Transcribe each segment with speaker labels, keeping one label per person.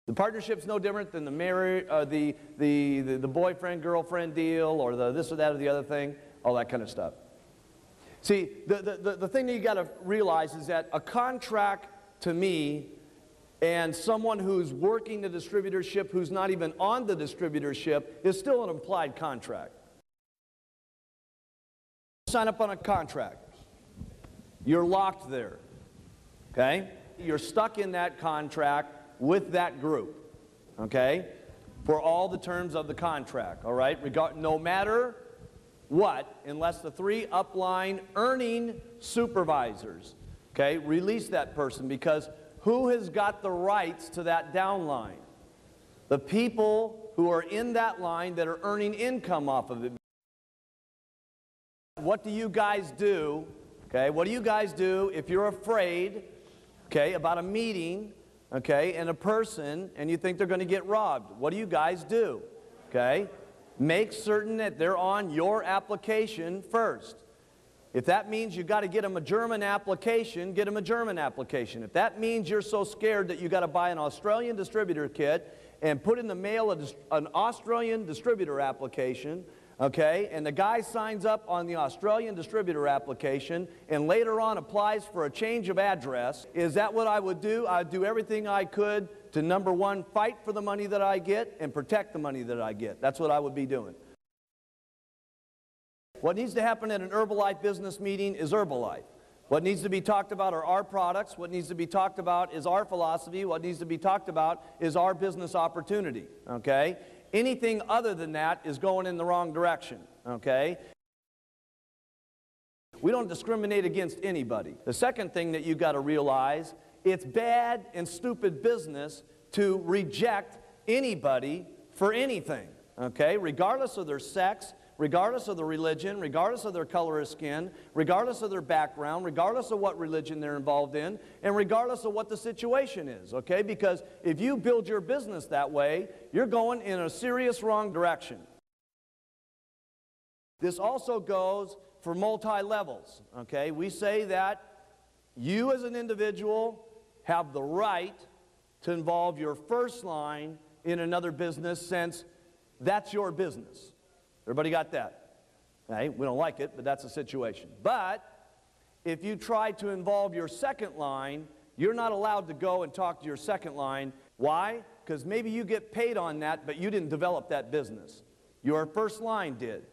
Speaker 1: The partnership's no different than the marriage, the boyfriend-girlfriend deal, or the this or that or the other thing, all that kind of stuff. See, the thing that you got to realize is that a contract to me and someone who's working the distributorship who's not even on the distributorship is still an implied contract. Sign up on a contract. You're locked there, okay? You're stuck in that contract with that group, okay, for all the terms of the contract, all right? No matter what, unless the 3 upline earning supervisors, okay, release that person, because who has got the rights to that downline? The people who are in that line that are earning income off of it. What do you guys do, okay, what do you guys do if you're afraid, okay, about a meeting, okay, and a person, and you think they're going to get robbed? What do you guys do? Okay? Make certain that they're on your application first. If that means you've got to get them a German application, get them a German application. If that means you're so scared that you've got to buy an Australian distributor kit and put in the mail an Australian distributor application, okay, and the guy signs up on the Australian distributor application and later on applies for a change of address, is that what I would do? I'd do everything I could to, number one, fight for the money that I get and protect the money that I get. That's what I would be doing. What needs to happen at an Herbalife business meeting is Herbalife. What needs to be talked about are our products. What needs to be talked about is our philosophy. What needs to be talked about is our business opportunity, okay? Anything other than that is going in the wrong direction, okay? We don't discriminate against anybody. The second thing that you've got to realize, it's bad and stupid business to reject anybody for anything, okay? Regardless of their sex, regardless of their religion, regardless of their color of skin, regardless of their background, regardless of what religion they're involved in, and regardless of what the situation is, okay? Because if you build your business that way, you're going in a serious wrong direction. This also goes for multi-levels, okay? We say that you as an individual have the right to involve your first line in another business, since that's your business. Everybody got that? Okay? We don't like it, but that's the situation. But if you try to involve your second line, you're not allowed to go and talk to your second line. Why? Because maybe you get paid on that, but you didn't develop that business. Your first line did.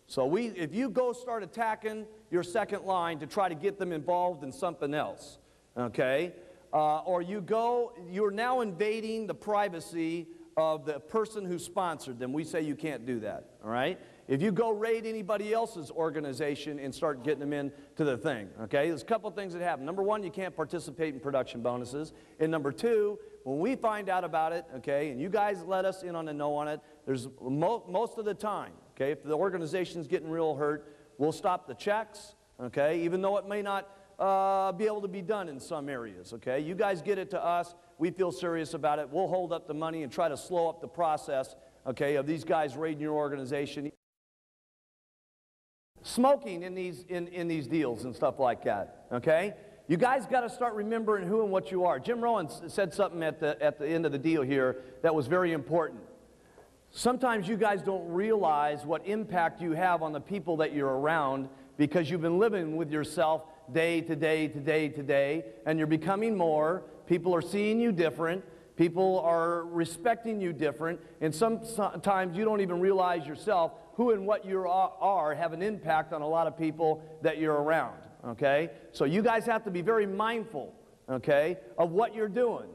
Speaker 1: So if you go start attacking your second line to try to get them involved in something else, okay, or you're now invading the privacy of the person who sponsored them. We say you can't do that, all right? If you go raid anybody else's organization and start getting them into the thing, okay? There's a couple things that happen. Number one, you can't participate in production bonuses. And number two, when we find out about it, okay, and you guys let us in on the know on it, there's most of the time, okay, if the organization's getting real hurt, we'll stop the checks, okay, even though it may not be able to be done in some areas, okay? You guys get it to us. We feel serious about it. We'll hold up the money and try to slow up the process, okay, of these guys raiding your organization. Smoking in these deals and stuff like that, okay? You guys got to start remembering who and what you are. Jim Rohn said something at the end of the deal here that was very important. Sometimes you guys don't realize what impact you have on the people that you're around, because you've been living with yourself day to day to day to day, and you're becoming more. People are seeing you different. People are respecting you different. And sometimes you don't even realize yourself who and what you are have an impact on a lot of people that you're around, okay? So you guys have to be very mindful, okay, of what you're doing.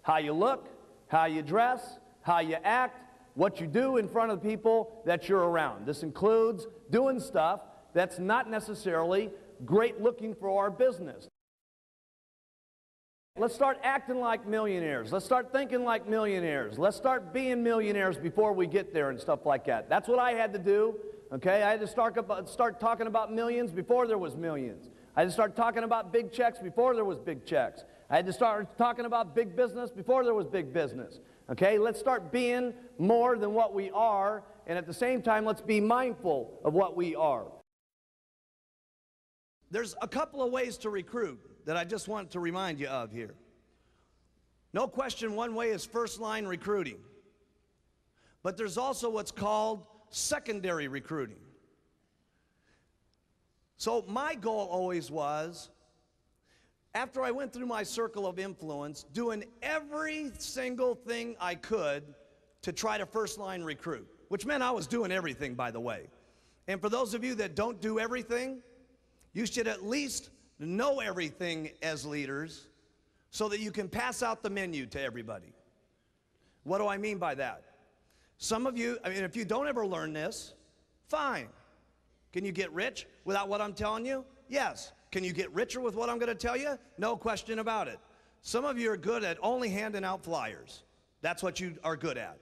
Speaker 1: How you look, how you dress, how you act, what you do in front of the people that you're around. This includes doing stuff that's not necessarily great looking for our business. Let's start acting like millionaires. Let's start thinking like millionaires. Let's start being millionaires before we get there and stuff like that. That's what I had to do, okay? I had to start talking about millions before there was millions. I had to start talking about big checks before there was big checks. I had to start talking about big business before there was big business, okay? Let's start being more than what we are, and at the same time, let's be mindful of what we are. There's a couple of ways to recruit that I just want to remind you of here. No question, one way is first-line recruiting. But there's also what's called secondary recruiting. So my goal always was, after I went through my circle of influence, doing every single thing I could to try to first-line recruit, which meant I was doing everything, by the way. And for those of you that don't do everything, you should at least know everything as leaders so that you can pass out the menu to everybody. What do I mean by that? Some of you, if you don't ever learn this, fine. Can you get rich without what I'm telling you? Yes. Can you get richer with what I'm going to tell you? No question about it. Some of you are good at only handing out flyers. That's what you are good at.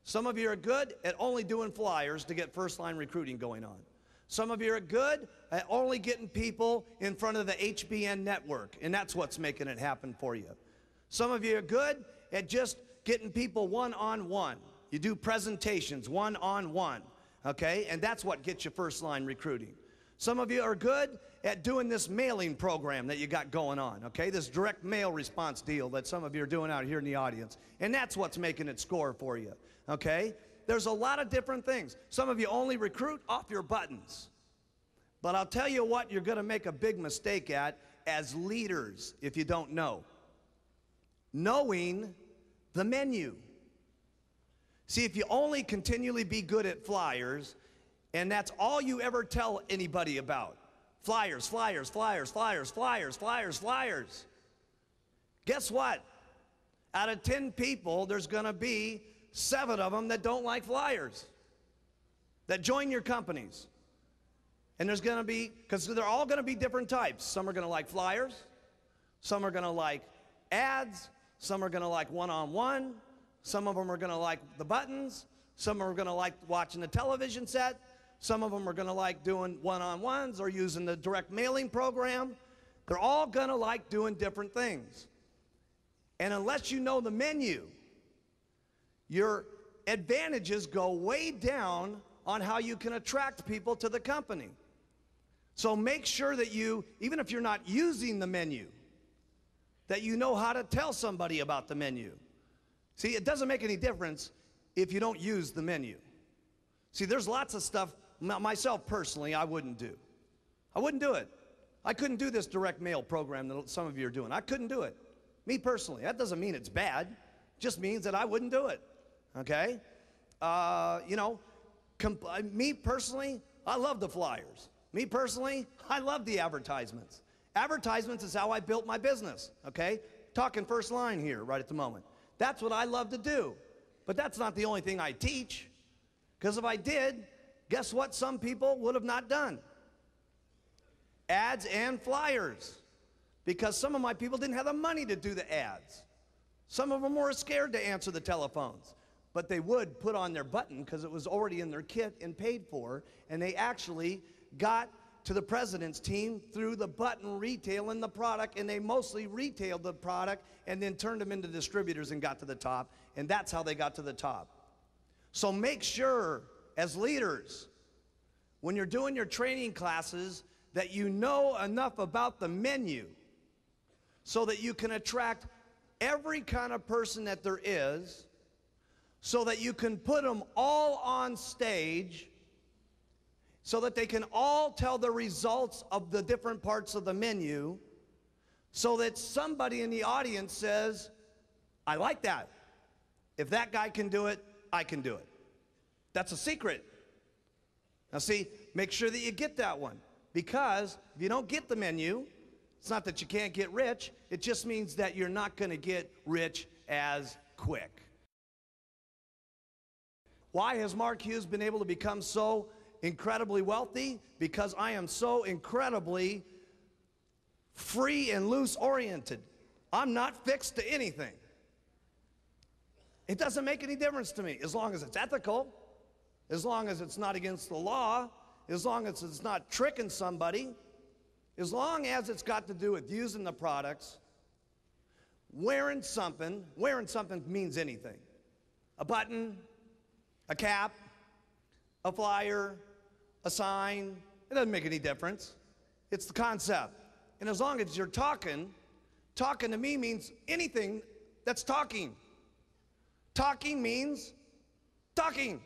Speaker 1: Some of you are good at only doing flyers to get first-line recruiting going on. Some of you are good at only getting people in front of the HBN network, and that's what's making it happen for you. Some of you are good at just getting people one-on-one. You do presentations one-on-one, okay? And that's what gets you first-line recruiting. Some of you are good at doing this mailing program that you got going on, okay? This direct mail response deal that some of you are doing out here in the audience. And that's what's making it score for you, okay? There's a lot of different things. Some of you only recruit off your buttons. But I'll tell you what you're going to make a big mistake at as leaders if you don't know. Knowing the menu. See, if you only continually be good at flyers, and that's all you ever tell anybody about, flyers, flyers, flyers, flyers, flyers, flyers, flyers, guess what? Out of 10 people, there's going to be 7 of them that don't like flyers, that join your companies. And there's going to be, because they're all going to be different types. Some are going to like flyers. Some are going to like ads. Some are going to like one-on-one. Some of them are going to like the buttons. Some are going to like watching the television set. Some of them are going to like doing one-on-ones or using the direct mailing program. They're all going to like doing different things. And unless you know the menu, your advantages go way down on how you can attract people to the company. So make sure that you, even if you're not using the menu, that you know how to tell somebody about the menu. See, it doesn't make any difference if you don't use the menu. See, there's lots of stuff, myself personally, I wouldn't do. I wouldn't do it. I couldn't do this direct mail program that some of you are doing. I couldn't do it. Me personally. That doesn't mean it's bad. It just means that I wouldn't do it. Okay? Me personally, I love the flyers. Me personally, I love the advertisements. Advertisements is how I built my business. Okay? Talking first line here right at the moment. That's what I love to do. But that's not the only thing I teach. Because if I did, guess what some people would have not done? Ads and flyers. Because some of my people didn't have the money to do the ads. Some of them were scared to answer the telephones. But they would put on their button because it was already in their kit and paid for. And they actually got to the president's team through the button retailing the product, and they mostly retailed the product and then turned them into distributors and got to the top, and that's how they got to the top. So make sure, as leaders, when you're doing your training classes, that you know enough about the menu so that you can attract every kind of person that there is, so that you can put them all on stage so that they can all tell the results of the different parts of the menu, so that somebody in the audience says, I like that. If that guy can do it, I can do it. That's a secret. Now see, make sure that you get that one, because if you don't get the menu, it's not that you can't get rich, it just means that you're not going to get rich as quick. Why has Mark Hughes been able to become so incredibly wealthy? Because I am so incredibly free and loose oriented. I'm not fixed to anything. It doesn't make any difference to me as long as it's ethical, as long as it's not against the law, as long as it's not tricking somebody, as long as it's got to do with using the products. Wearing something means anything. A button, a cap, a flyer, a sign, it doesn't make any difference. It's the concept. And as long as you're talking to me means anything That's talking. Talking means talking.